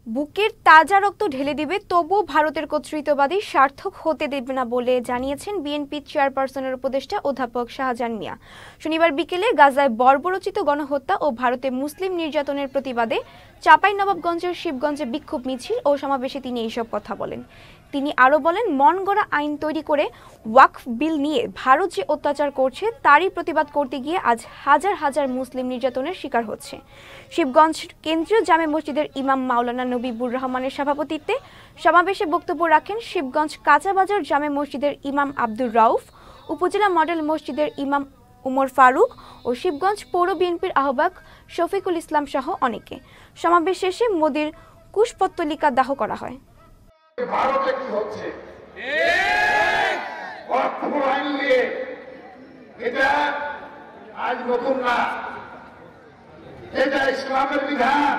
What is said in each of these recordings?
বুকের তাজা রক্ত ঢেলে দিবে, তবুও ভারতের কর্তৃত্ববাদী সার্থক হতে দেবে না বলে জানিয়েছেন বিএনপি চেয়ারপারসনের উপদেষ্টা অধ্যাপক শাহজাহান মিয়া। শনিবার বিকেলে গাজায় বর্বরোচিত গণহত্যা ও ভারতে মুসলিম নির্যাতনের প্রতিবাদে চাঁপাইনবাবগঞ্জের শিবগঞ্জে বিক্ষোভ মিছিল ও সমাবেশে তিনি এইসব কথা বলেন। তিনি আরও বলেন, মন গড়া আইন তৈরি করে ওয়াকফ বিল নিয়ে ভারত যে অত্যাচার করছে তারই প্রতিবাদ করতে গিয়ে আজ হাজার হাজার মুসলিম নির্যাতনের শিকার হচ্ছে। শিবগঞ্জ কেন্দ্রীয় জামে মসজিদের ইমাম মাওলানা নবিবুর রহমানের সভাপতিত্বে সমাবেশে বক্তব্য রাখেন শিবগঞ্জ কাঁচাবাজার জামে মসজিদের ইমাম আব্দুর রাউফ, উপজেলা মডেল মসজিদের ইমাম উমর ফারুক ও শিবগঞ্জ পৌর বিএনপির আহ্বায়ক শফিকুল ইসলাম সহ অনেকে। সমাবেশ শেষে মোদির কুশপত্তলিকা দাহ করা হয়। ভারতে কি হচ্ছে এটা আজ নতুন না, এটা ইসলামের বিধান।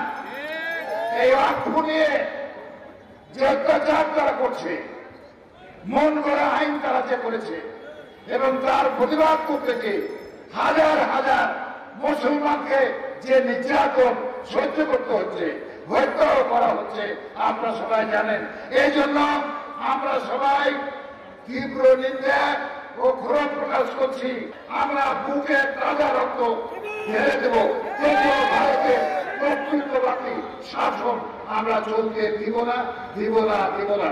এই ওয়াকফ নিয়ে যে অত্যাচার তারা করছে, মন গড়া আইন তারা যে করেছে এবং তার প্রতিবাদ করতে গিয়ে হাজার হাজার মুসলমানকে যে নির্যাতন সহ্য করতে হচ্ছে, হত্যাও করা হচ্ছে, আপনারা সবাই জানেন। এই জন্য আমরা সবাই তীব্র নিন্দা ও ক্ষোভ প্রকাশ করছি। আমরা বুকে তাজা রক্ত ঢেলে দেব, তবুও ভারতের কর্তৃত্ববাদী শাসন আমরা চলতে দিব না, দিব না, দিব না।